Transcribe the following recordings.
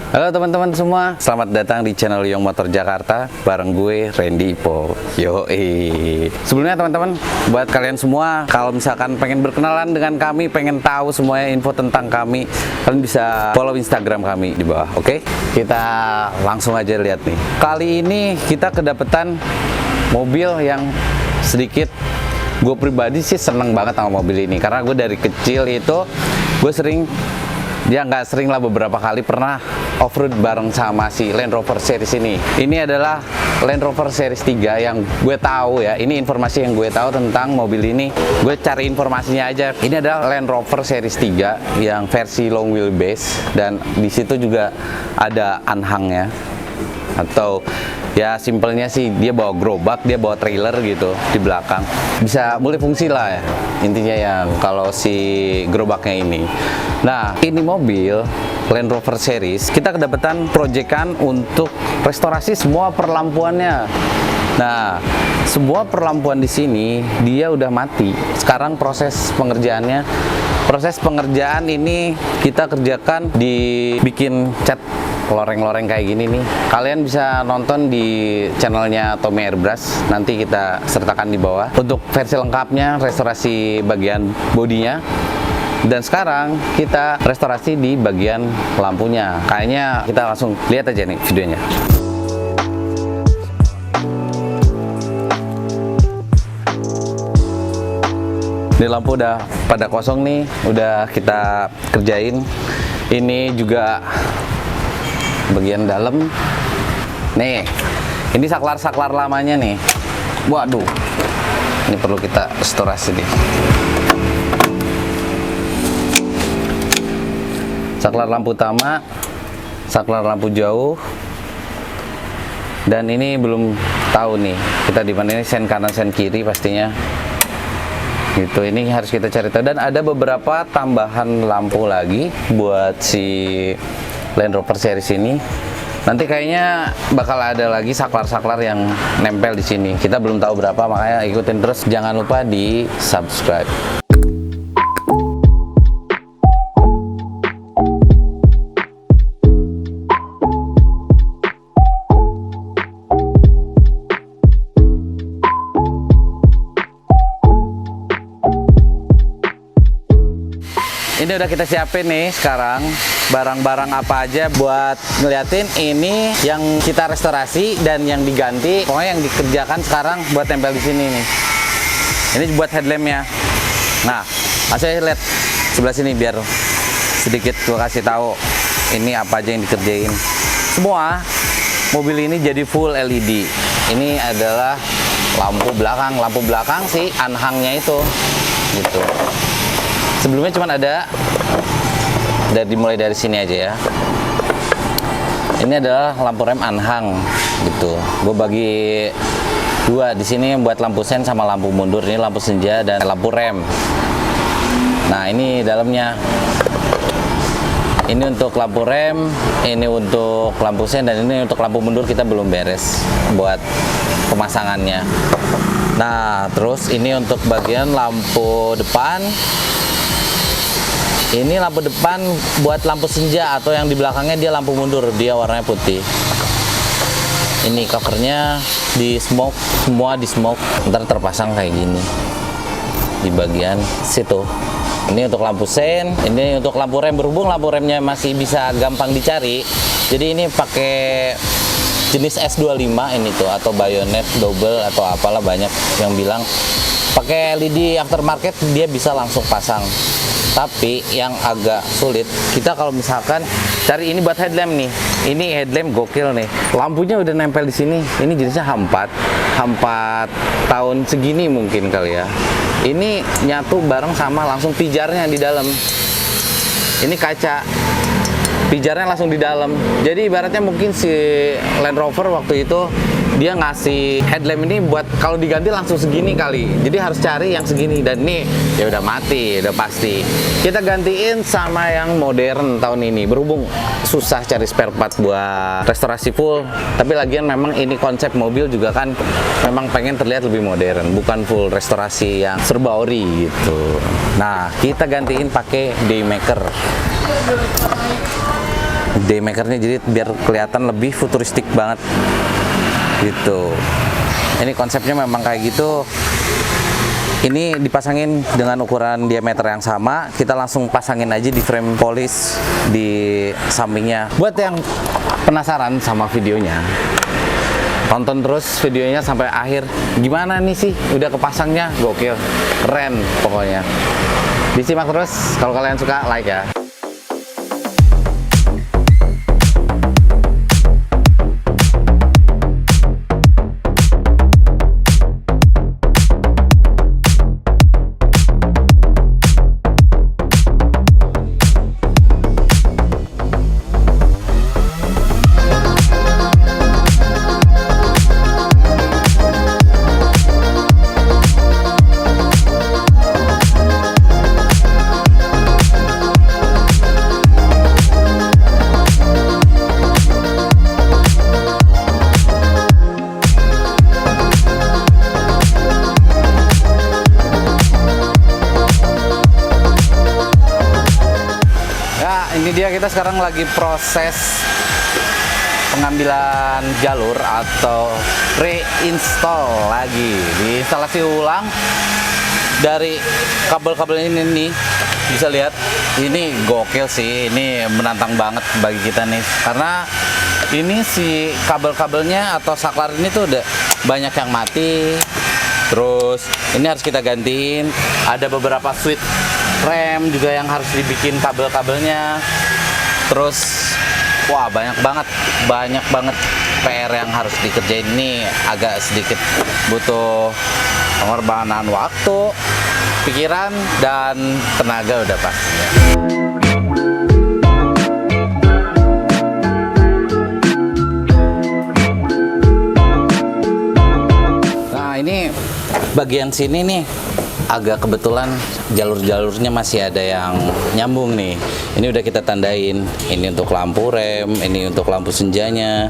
Halo teman-teman semua, selamat datang di channel Young Motor Jakarta bareng gue Randy Ipo. Sebelumnya teman-teman, buat kalian semua, kalau misalkan pengen berkenalan dengan kami, pengen tahu semuanya info tentang kami, kalian bisa follow Instagram kami di bawah. Oke? Kita langsung aja lihat nih. Kali ini kita kedapetan mobil yang sedikit, gue pribadi sih seneng banget sama mobil ini, karena gue dari kecil itu gue sering, dia nggak sering lah, beberapa kali pernah off-road bareng sama si Land Rover Series ini. Ini adalah Land Rover Series 3 yang gue tahu ya. Ini informasi yang gue tahu tentang mobil ini. Gue cari informasinya aja. Ini adalah Land Rover Series 3 yang versi long wheelbase, dan di situ juga ada anhangnya, atau ya simpelnya sih dia bawa gerobak, dia bawa trailer gitu di belakang. Bisa multifungsi lah ya intinya, yang kalau si gerobaknya ini. Nah, ini mobil Land Rover Series kita kedapetan proyekan untuk restorasi semua perlampuannya. Nah, semua perlampuan di sini dia udah mati. Sekarang proses pengerjaan ini kita kerjakan, dibikin cat loreng-loreng kayak gini nih. Kalian bisa nonton di channelnya Tommy Airbrush, nanti kita sertakan di bawah untuk versi lengkapnya, restorasi bagian bodinya. Dan sekarang kita restorasi di bagian lampunya. Kayaknya kita langsung lihat aja nih videonya. Ini lampu udah pada kosong nih, udah kita kerjain. Ini juga bagian dalam. Nih, ini saklar-saklar lamanya nih. Waduh, ini perlu kita restorasi nih. Saklar lampu utama, saklar lampu jauh, dan ini belum tahu nih kita di mana, ini sen kanan sen kiri pastinya gitu. Ini harus kita cari tahu. Dan ada beberapa tambahan lampu lagi buat si Land Rover Series ini. Nanti kayaknya bakal ada lagi saklar-saklar yang nempel di sini. Kita belum tahu berapa, makanya ikutin terus. Jangan lupa di subscribe. Ini udah kita siapin nih sekarang barang-barang apa aja buat ngeliatin ini yang kita restorasi dan yang diganti. Pokoknya yang dikerjakan sekarang buat tempel di sini nih. Ini buat headlampnya. Nah, saya lihat sebelah sini biar sedikit gua kasih tahu ini apa aja yang dikerjain. Semua mobil ini jadi full LED. Ini adalah lampu belakang sih anhangnya itu gitu. Sebelumnya cuma ada mulai dari sini aja ya. Ini adalah lampu rem anhang gitu. Gue bagi dua di sini buat lampu sen sama lampu mundur. Ini lampu senja dan lampu rem. Nah, ini dalamnya. Ini untuk lampu rem, ini untuk lampu sen, dan ini untuk lampu mundur kita belum beres buat pemasangannya. Nah, terus ini untuk bagian lampu depan. Ini lampu depan buat lampu senja, atau yang di belakangnya dia lampu mundur, dia warnanya putih. Ini covernya di smoke, semua di smoke. Ntar terpasang kayak gini di bagian situ. Ini untuk lampu sen, ini untuk lampu rem. Berhubung lampu remnya masih bisa gampang dicari, jadi ini pakai jenis S25 ini tuh, atau bayonet double atau apalah, banyak yang bilang pakai LED aftermarket dia bisa langsung pasang. Tapi yang agak sulit kita kalau misalkan cari ini buat headlamp nih. Ini headlamp gokil nih. Lampunya udah nempel di sini. Ini jenisnya H4 tahun segini mungkin kali ya. Ini nyatu bareng sama langsung pijarnya di dalam. Ini kaca. Pijarnya langsung di dalam. Jadi ibaratnya mungkin si Land Rover waktu itu dia ngasih headlamp ini buat kalau diganti langsung segini kali. Jadi harus cari yang segini, dan ini ya udah mati, udah pasti. Kita gantiin sama yang modern tahun ini. Berhubung susah cari spare part buat restorasi full, tapi lagian memang ini konsep mobil juga kan memang pengen terlihat lebih modern, bukan full restorasi yang serba ori gitu. Nah, kita gantiin pakai Daymaker. Daymakernya, jadi biar kelihatan lebih futuristik banget gitu. Ini konsepnya memang kayak gitu. Ini dipasangin dengan ukuran diameter yang sama. Kita langsung pasangin aja di frame polis di sampingnya. Buat yang penasaran sama videonya, tonton terus videonya sampai akhir. Gimana nih sih udah kepasangnya? Gokil, keren pokoknya. Disimak terus. Kalau kalian suka, like ya. Ini dia, kita sekarang lagi proses pengambilan jalur atau reinstall lagi, diinstalasi ulang dari kabel-kabel ini nih. Bisa lihat, ini gokil sih, ini menantang banget bagi kita nih, karena ini si kabel-kabelnya atau saklar ini tuh udah banyak yang mati. Terus ini harus kita gantiin, ada beberapa switch rem juga yang harus dibikin kabel-kabelnya. Terus wah, banyak banget PR yang harus dikerjain. Ini agak sedikit butuh pengorbanan waktu, pikiran, dan tenaga udah pastinya. Nah, ini bagian sini nih agak kebetulan jalur-jalurnya masih ada yang nyambung nih. Ini udah kita tandain. Ini untuk lampu rem, ini untuk lampu senjanya,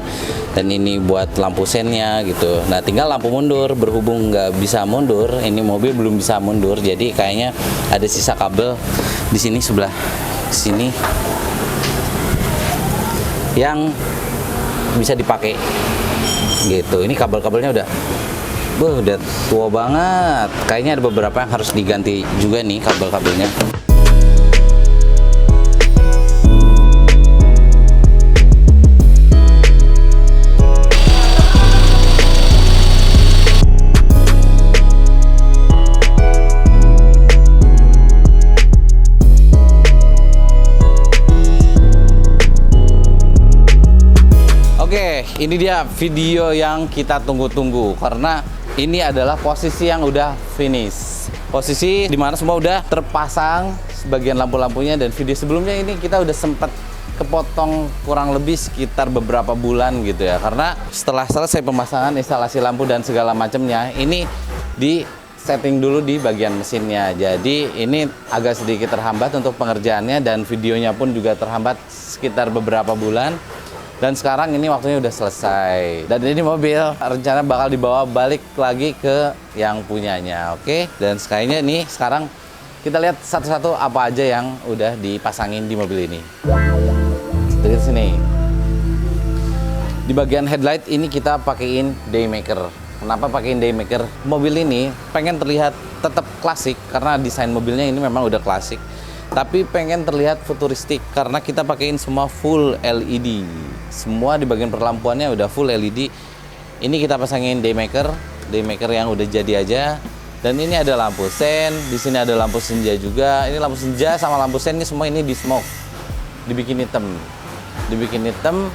dan ini buat lampu sennya gitu. Nah, tinggal lampu mundur. Berhubung nggak bisa mundur, ini mobil belum bisa mundur. Jadi kayaknya ada sisa kabel di sini, sebelah sini yang bisa dipakai gitu. Ini kabel-kabelnya udah tua banget. Kayaknya ada beberapa yang harus diganti juga nih kabel-kabelnya. Oke, ini dia video yang kita tunggu-tunggu, karena ini adalah posisi yang udah finish. Posisi dimana semua udah terpasang sebagian lampu-lampunya, dan video sebelumnya ini kita udah sempet kepotong kurang lebih sekitar beberapa bulan gitu ya. Karena setelah selesai pemasangan, instalasi lampu dan segala macamnya, ini di setting dulu di bagian mesinnya. Jadi ini agak sedikit terhambat untuk pengerjaannya, dan videonya pun juga terhambat sekitar beberapa bulan. Dan sekarang ini waktunya udah selesai. Dan ini mobil rencana bakal dibawa balik lagi ke yang punyanya, oke? Dan kayaknya nih sekarang kita lihat satu-satu apa aja yang udah dipasangin di mobil ini. Dari sini. Di bagian headlight ini kita pakein Daymaker. Kenapa pakein Daymaker? Mobil ini pengen terlihat tetap klasik karena desain mobilnya ini memang udah klasik. Tapi pengen terlihat futuristik karena kita pakein semua full LED. Semua di bagian perlampuannya udah full LED. Ini kita pasangin Daymaker yang udah jadi aja. Dan ini ada lampu sen, di sini ada lampu senja juga. Ini lampu senja sama lampu sen ini semua ini di smoke, dibikin hitam.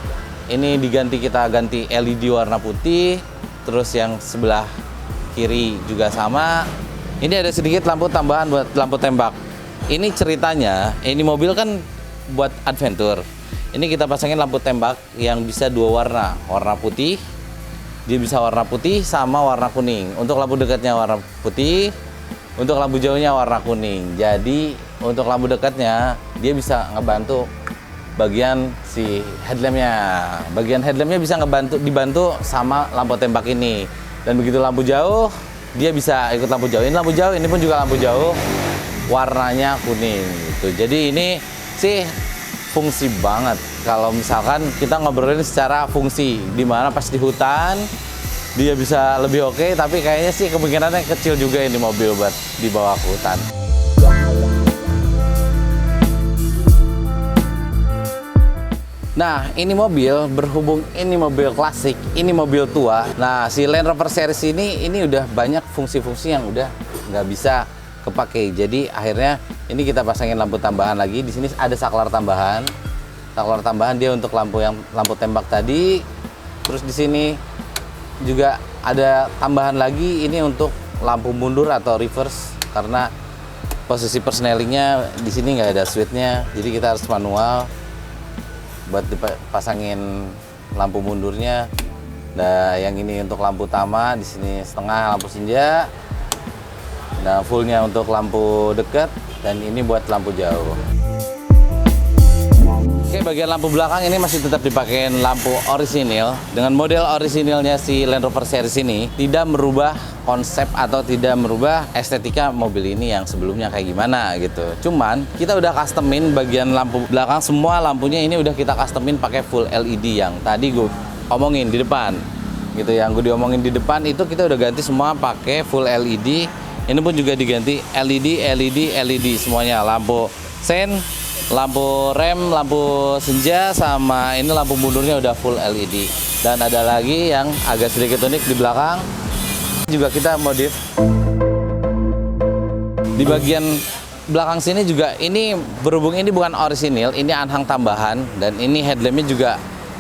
Ini kita ganti LED warna putih. Terus yang sebelah kiri juga sama. Ini ada sedikit lampu tambahan buat lampu tembak. Ini ceritanya, ini mobil kan buat adventure. Ini kita pasangin lampu tembak yang bisa dua warna, warna putih. Dia bisa warna putih sama warna kuning. Untuk lampu dekatnya warna putih, untuk lampu jauhnya warna kuning. Jadi untuk lampu dekatnya dia bisa ngebantu bagian si headlampnya. Bagian headlampnya bisa dibantu sama lampu tembak ini. Dan begitu lampu jauh, dia bisa ikut lampu jauh. Ini lampu jauh, ini pun juga lampu jauh. Warnanya kuning gitu. Jadi ini sih fungsi banget. Kalau misalkan kita ngobrolin secara fungsi, dimana pas di hutan dia bisa lebih oke, tapi kayaknya sih kemungkinannya kecil juga ini mobil buat dibawa ke hutan. Nah, ini mobil, berhubung ini mobil klasik, ini mobil tua. Nah, si Land Rover Series ini udah banyak fungsi-fungsi yang udah nggak bisa kepake. Jadi akhirnya ini kita pasangin lampu tambahan lagi. Di sini ada saklar tambahan. Saklar tambahan dia untuk lampu tembak tadi. Terus di sini juga ada tambahan lagi ini untuk lampu mundur atau reverse, karena posisi persnelingnya di sini nggak ada switchnya. Jadi kita harus manual buat dipasangin lampu mundurnya. Nah, yang ini untuk lampu utama, di sini setengah lampu senja. Nah, fullnya untuk lampu dekat, dan ini buat lampu jauh. Oke, bagian lampu belakang ini masih tetap dipakai lampu orisinil. Dengan model orisinilnya si Land Rover Series ini tidak merubah konsep atau tidak merubah estetika mobil ini yang sebelumnya kayak gimana gitu. Cuman kita udah customin bagian lampu belakang, semua lampunya ini udah kita customin pakai full LED yang tadi gue omongin di depan gitu. Yang gue diomongin di depan itu kita udah ganti semua pakai full LED. Ini pun juga diganti LED semuanya, lampu sen, lampu rem, lampu senja, sama ini lampu mundurnya udah full LED. Dan ada lagi yang agak sedikit unik di belakang, juga kita modif. Di bagian belakang sini juga ini berhubung ini bukan orisinil, ini anhang tambahan, dan ini headlampnya juga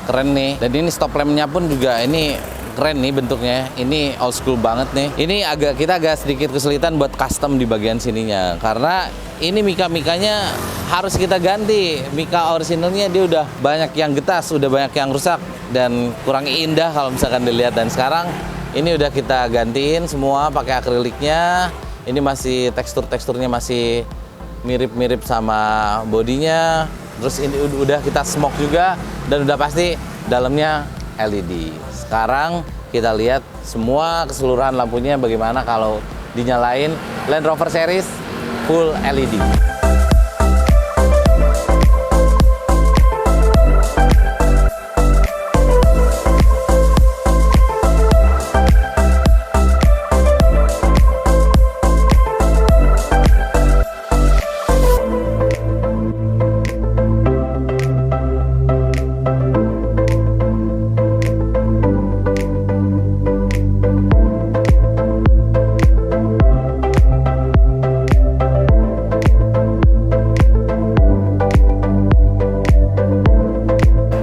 keren nih. Dan ini stop lampnya pun juga ini keren nih bentuknya. Ini old school banget nih. Ini kita agak sedikit kesulitan buat custom di bagian sininya, karena ini mika-mikanya harus kita ganti. Mika orisinalnya dia udah banyak yang getas, udah banyak yang rusak dan kurang indah kalau misalkan dilihat. Dan sekarang ini udah kita gantiin semua pakai akriliknya. Ini masih teksturnya masih mirip-mirip sama bodinya. Terus ini udah kita smoke juga, dan udah pasti dalamnya LED. Sekarang kita lihat semua keseluruhan lampunya bagaimana kalau dinyalain Land Rover Series full LED.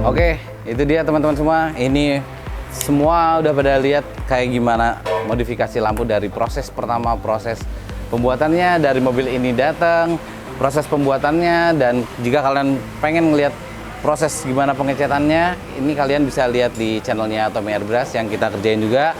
Oke, itu dia teman-teman semua. Ini semua udah pada lihat kayak gimana modifikasi lampu dari proses pertama, proses pembuatannya dari mobil ini datang, proses pembuatannya, dan jika kalian pengen ngeliat proses gimana pengecatannya, ini kalian bisa lihat di channelnya Tommy Airbrush yang kita kerjain juga.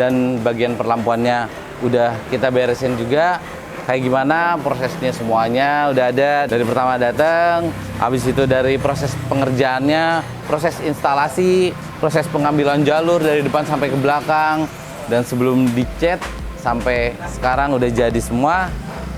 Dan bagian perlampuannya udah kita beresin juga. Kayak gimana prosesnya semuanya udah ada dari pertama datang, habis itu dari proses pengerjaannya, proses instalasi, proses pengambilan jalur dari depan sampai ke belakang, dan sebelum dicat sampai sekarang udah jadi semua.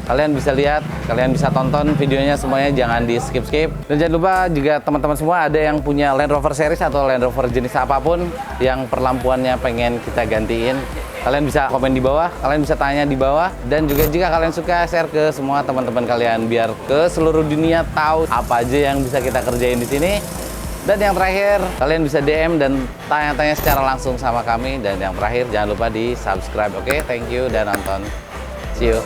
Kalian bisa lihat, kalian bisa tonton videonya semuanya, jangan di skip-skip. Dan jangan lupa juga teman-teman semua ada yang punya Land Rover Series atau Land Rover jenis apapun yang perlampuannya pengen kita gantiin, kalian bisa komen di bawah, kalian bisa tanya di bawah. Dan juga jika kalian suka, share ke semua teman-teman kalian biar ke seluruh dunia tahu apa aja yang bisa kita kerjain di sini. Dan yang terakhir, kalian bisa DM dan tanya-tanya secara langsung sama kami. Dan yang terakhir, jangan lupa di subscribe. Oke, thank you dan nonton. See you.